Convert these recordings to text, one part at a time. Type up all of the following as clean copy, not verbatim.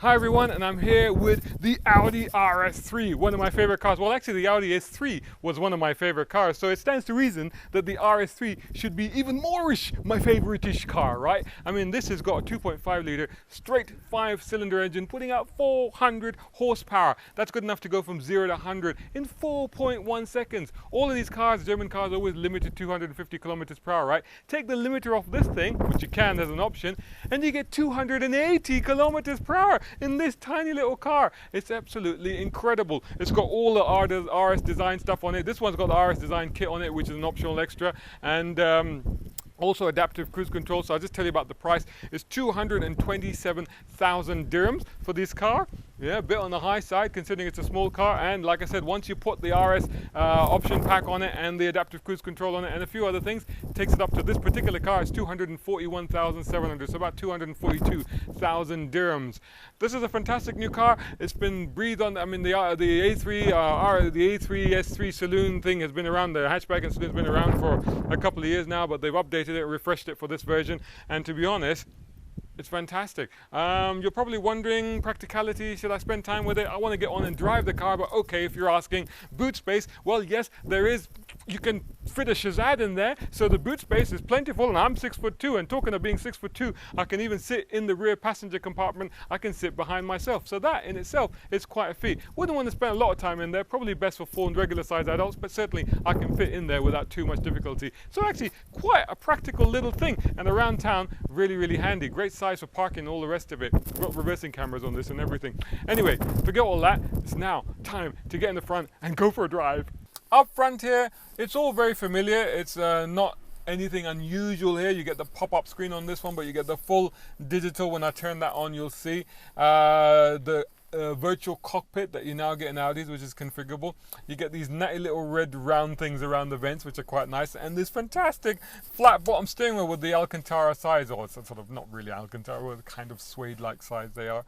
Hi everyone, and I'm here with the Audi RS3, one of my favorite cars. Well, actually the Audi S3 was one of my favorite cars, so it stands to reason that the RS3 should be even more-ish my favorite-ish car, right? I mean, this has got a 2.5 litre straight 5-cylinder engine putting out 400 horsepower. That's good enough to go from 0 to 100 in 4.1 seconds. All of these cars, German cars, are always limited to 250 kilometers per hour, right? Take the limiter off this thing, which you can as an option, and you get 280 kilometers per hour in this tiny little car. It's absolutely incredible. It's got all the RS design stuff on it. This one's got the RS design kit on it, which is an optional extra, and also adaptive cruise control. So I'll just tell you about the price. It's 227,000 dirhams for this car. Yeah, a bit on the high side considering it's a small car, and like I said, once you put the RS option pack on it and the adaptive cruise control on it and a few other things, it takes it up to this particular car. It's 241,700, so about 242,000 dirhams. This is a fantastic new car. It's been breathed on. I mean, the A3 S3 Saloon thing has been around. The hatchback and Saloon's been around for a couple of years now, but they've updated it, refreshed it for this version, and to be honest, it's fantastic. You're probably wondering, practicality, should I spend time with it? I want to get on and drive the car, but okay, if you're asking boot space, well, yes, there is. You can fit a Shazad in there, so the boot space is plentiful, and I'm 6'2", and talking of being 6'2", I can even sit in the rear passenger compartment. I can sit behind myself, so that in itself is quite a feat. Wouldn't want to spend a lot of time in there, probably best for full and regular size adults, but certainly I can fit in there without too much difficulty. So actually, quite a practical little thing, and around town, really, really handy. Great size for parking and all the rest of it. Got reversing cameras on this and everything. Anyway, forget all that. It's now time to get in the front and go for a drive. Up front here, it's all very familiar. It's not anything unusual here. You get the pop-up screen on this one, but you get the full digital. When I turn that on, you'll see the virtual cockpit that you now get in Audis, which is configurable. You get these natty little red round things around the vents, which are quite nice, and this fantastic flat bottom steering wheel with the Alcantara sides, or it's sort of not really Alcantara, but kind of suede-like sides they are.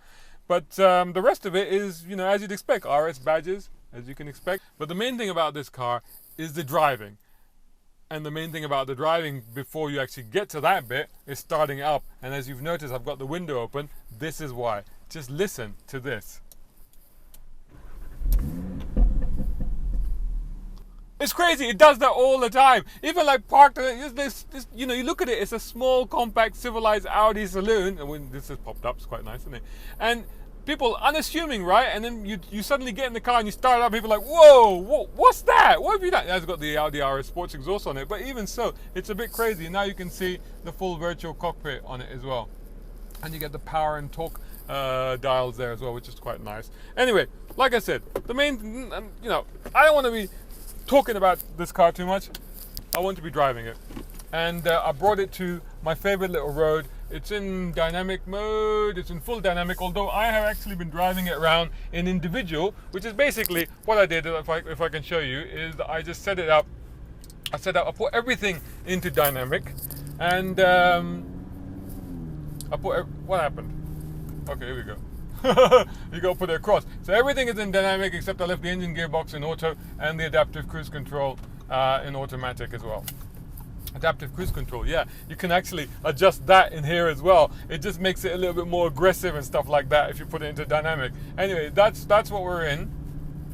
But the rest of it is, you know, as you'd expect, RS badges, as you can expect. But the main thing about this car is the driving. And the main thing about the driving, before you actually get to that bit, is starting it up. And as you've noticed, I've got the window open. This is why. Just listen to this. It's crazy. It does that all the time. Even like parked, you know, you look at it, it's a small, compact, civilized Audi Saloon. And when this has popped up, it's quite nice, isn't it? And people unassuming, right? And then you suddenly get in the car and you start up, people are like, whoa, what's that? What have you done? It's got the Audi RS Sports exhaust on it, but even so, it's a bit crazy. Now you can see the full virtual cockpit on it as well. And you get the power and torque dials there as well, which is quite nice. Anyway, like I said, the main, you know, I don't want to be talking about this car too much. I want to be driving it. And I brought it to my favorite little road. It's in dynamic mode, it's in full dynamic, although I have actually been driving it around in individual, which is basically what I did. If I can show you, is that I just set it up. I put everything into dynamic, and what happened? Okay, here we go. You gotta put it across. So everything is in dynamic except I left the engine gearbox in auto and the adaptive cruise control in automatic as well. Adaptive cruise control, yeah, you can actually adjust that in here as well. It just makes it a little bit more aggressive and stuff like that if you put it into dynamic. Anyway, that's what we're in.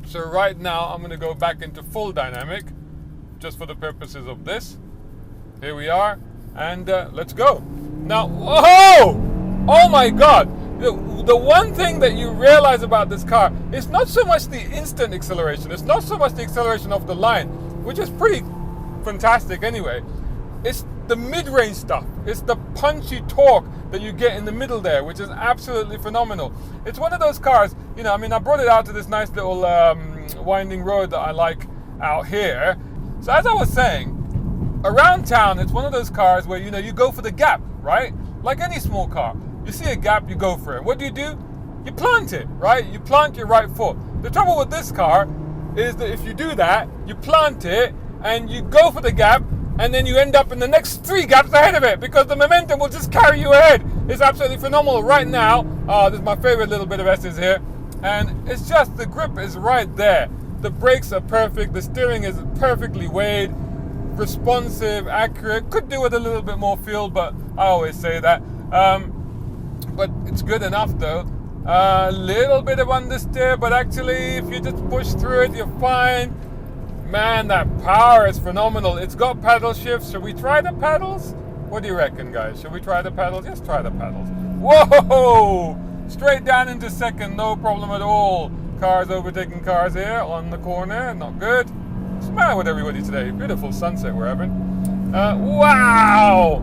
So right now I'm going to go back into full dynamic just for the purposes of this. Here we are, and let's go. Now, whoa! Oh my God! The one thing that you realize about this car is not so much the instant acceleration. It's not so much the acceleration off the line, which is pretty fantastic anyway. It's the mid-range stuff. It's the punchy torque that you get in the middle there, which is absolutely phenomenal. It's one of those cars, you know, I mean, I brought it out to this nice little winding road that I like out here. So as I was saying, around town, it's one of those cars where, you know, you go for the gap, right? Like any small car. You see a gap, you go for it. What do? You plant it, right? You plant your right foot. The trouble with this car is that if you do that, you plant it and you go for the gap, and then you end up in the next 3 gaps ahead of it because the momentum will just carry you ahead. It's absolutely phenomenal. Right now, this is my favorite little bit of S's here, and it's just the grip is right there. The brakes are perfect. The steering is perfectly weighed, responsive, accurate. Could do with a little bit more feel, but I always say that. But it's good enough though. A little bit of understeer, but actually if you just push through it, you're fine. Man, that power is phenomenal. It's got paddle shifts. Should we try the paddles? What do you reckon, guys? Should we try the paddles? Let's try the paddles. Whoa! Straight down into second, no problem at all. Cars overtaking cars here on the corner, not good. What's the matter with everybody today? Beautiful sunset we're having. Wow!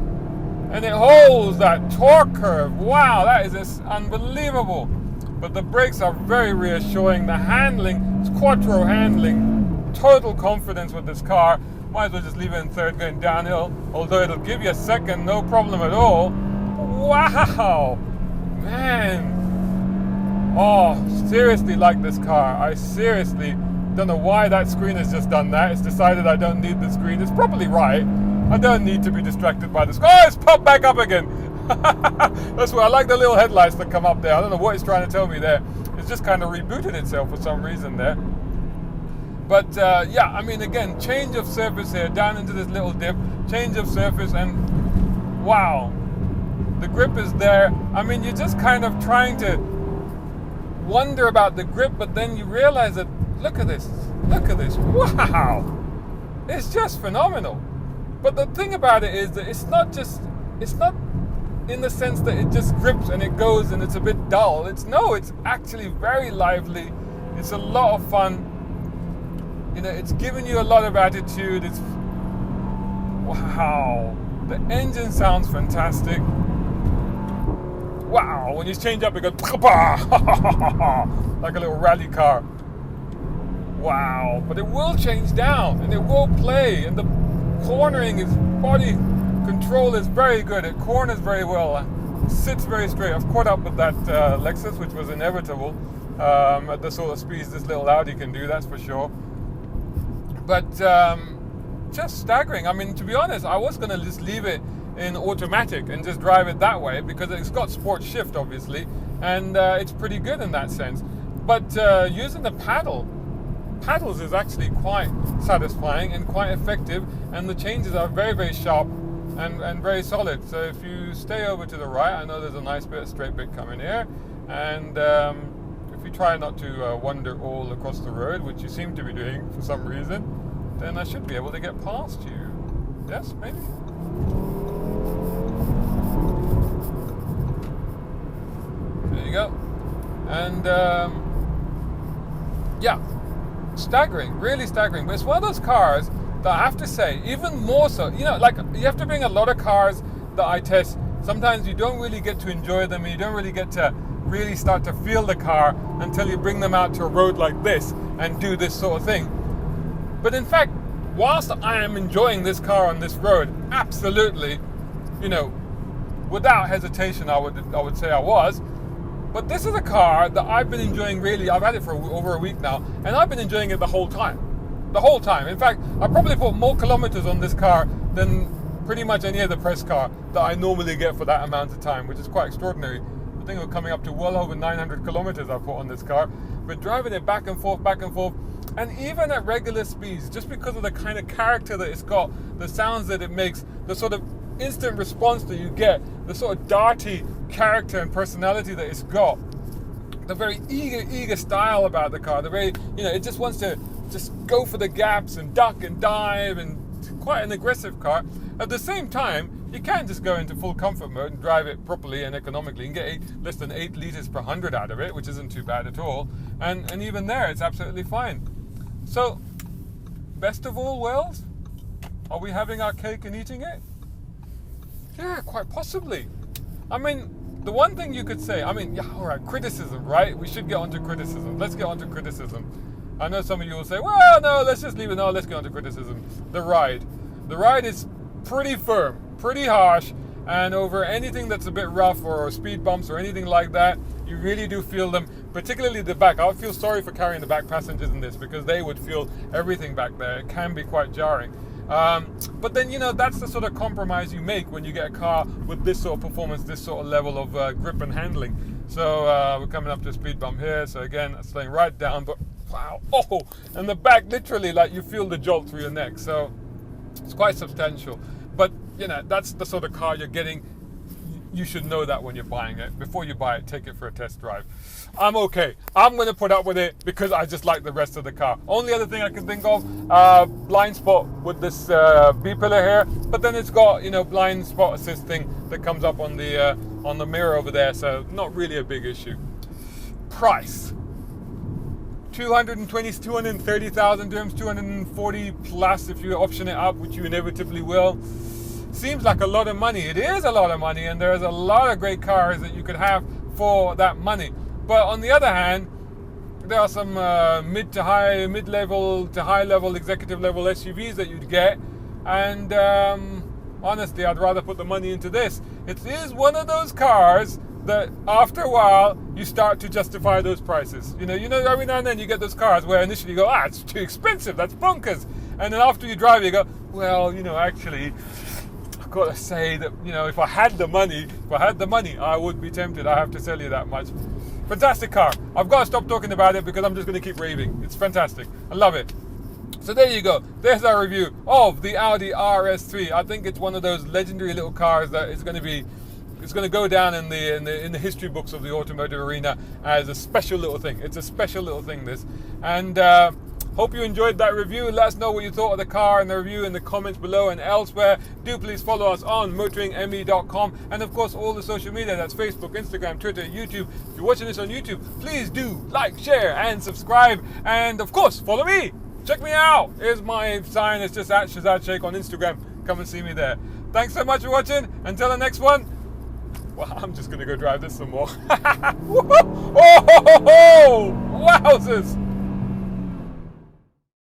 And it holds that torque curve. Wow, that is just unbelievable. But the brakes are very reassuring. The handling, it's Quattro handling. Total confidence with this car. Might as well just leave it in third going downhill, although it'll give you a second, no problem at all. Wow! Man! Oh, seriously like this car. I seriously don't know why that screen has just done that. It's decided I don't need the screen. It's probably right. I don't need to be distracted by this. Oh, it's popped back up again. That's why I like the little headlights that come up there. I don't know what it's trying to tell me there. It's just kind of rebooted itself for some reason there. But yeah, I mean, again, change of surface here, down into this little dip, change of surface, and wow, the grip is there. I mean, you're just kind of trying to wonder about the grip, but then you realize that, look at this, wow, it's just phenomenal. But the thing about it is that it's not in the sense that it just grips and it goes and it's a bit dull. It's actually very lively. It's a lot of fun. You know, it's giving you a lot of attitude. It's, wow. The engine sounds fantastic. Wow, when you change up, it goes like a little rally car. Wow, but it will change down and it will play, and the cornering, is body control is very good. It corners very well, sits very straight. I've caught up with that Lexus, which was inevitable at the sort of speeds this little Audi can do, that's for sure. But just staggering. I mean, to be honest, I was going to just leave it in automatic and just drive it that way because it's got sport shift, obviously, and it's pretty good in that sense. But using the paddles is actually quite satisfying and quite effective, and the changes are very, very sharp and very solid. So if you stay over to the right, I know there's a nice bit of straight bit coming here, and if you try not to wander all across the road, which you seem to be doing for some reason, then I should be able to get past you. Yes, maybe? There you go. And yeah, staggering, really staggering. But it's one of those cars that I have to say, even more so, you know, like you have to bring a lot of cars that I test. Sometimes you don't really get to enjoy them, and you don't really get to really start to feel the car until you bring them out to a road like this and do this sort of thing. But in fact, whilst I am enjoying this car on this road, absolutely, you know, without hesitation, I would say I was. But this is a car that I've been enjoying really. I've had it for over a week now, and I've been enjoying it the whole time. The whole time. In fact, I probably put more kilometers on this car than pretty much any other press car that I normally get for that amount of time, which is quite extraordinary. I think we're coming up to well over 900 kilometers I've put on this car. But driving it back and forth, and even at regular speeds, just because of the kind of character that it's got, the sounds that it makes, the sort of instant response that you get, the sort of darty character and personality that it's got, the very eager style about the car, the very, you know, it just wants to just go for the gaps and duck and dive, and quite an aggressive car. At the same time, you can just go into full comfort mode and drive it properly and economically and get less than 8 liters per 100 out of it, which isn't too bad at all. And even there, it's absolutely fine. So, best of all worlds? Are we having our cake and eating it? Yeah, quite possibly. I mean, the one thing you could say, I mean, yeah, all right, criticism, right? We should get onto criticism. Let's get onto criticism. I know some of you will say, well, no, let's just leave it. No, let's get onto criticism. The ride is pretty firm, pretty harsh, and over anything that's a bit rough or speed bumps or anything like that, you really do feel them, particularly the back. I would feel sorry for carrying the back passengers in this because they would feel everything back there. It can be quite jarring. But then, you know, that's the sort of compromise you make when you get a car with this sort of performance, this sort of level of grip and handling. So we're coming up to a speed bump here. So again, slowing right down, but wow, oh, and the back literally, like, you feel the jolt through your neck. So it's quite substantial. But, you know, that's the sort of car you're getting you should know that when you're buying it. Before you buy it, take it for a test drive. I'm okay. I'm going to put up with it because I just like the rest of the car. Only other thing I can think of, blind spot with this B-pillar here, but then it's got, you know, blind spot assist thing that comes up on the mirror over there, so not really a big issue. Price. 230,000 dirhams, 240 plus if you option it up, which you inevitably will. Seems like a lot of money. It is a lot of money, and there's a lot of great cars that you could have for that money. But on the other hand, there are some mid-level to high-level, executive-level SUVs that you'd get, and honestly, I'd rather put the money into this. It is one of those cars that after a while you start to justify those prices. You know, every now and then you get those cars where initially you go, it's too expensive, that's bonkers. And then after you drive, you go, well, you know, actually, I've got to say that, you know, if I had the money, I would be tempted. I have to tell you that much. Fantastic car. I've got to stop talking about it because I'm just going to keep raving. It's fantastic. I love it. So there you go. There's our review of the Audi RS3. I think it's one of those legendary little cars that is going to be, it's going to go down in the history books of the automotive arena as a special little thing. It's a special little thing, this. And hope you enjoyed that review. Let us know what you thought of the car and the review in the comments below and elsewhere. Do please follow us on motoringme.com, and of course all the social media. That's Facebook, Instagram, Twitter, YouTube. If you're watching this on YouTube, please do like, share and subscribe, and of course follow me. Check me out. Here's my sign. It's just at Shazad Sheikh on Instagram. Come and see me there. Thanks so much for watching. Until the next one. Well, I'm just going to go drive this some more. Oh, wowzers.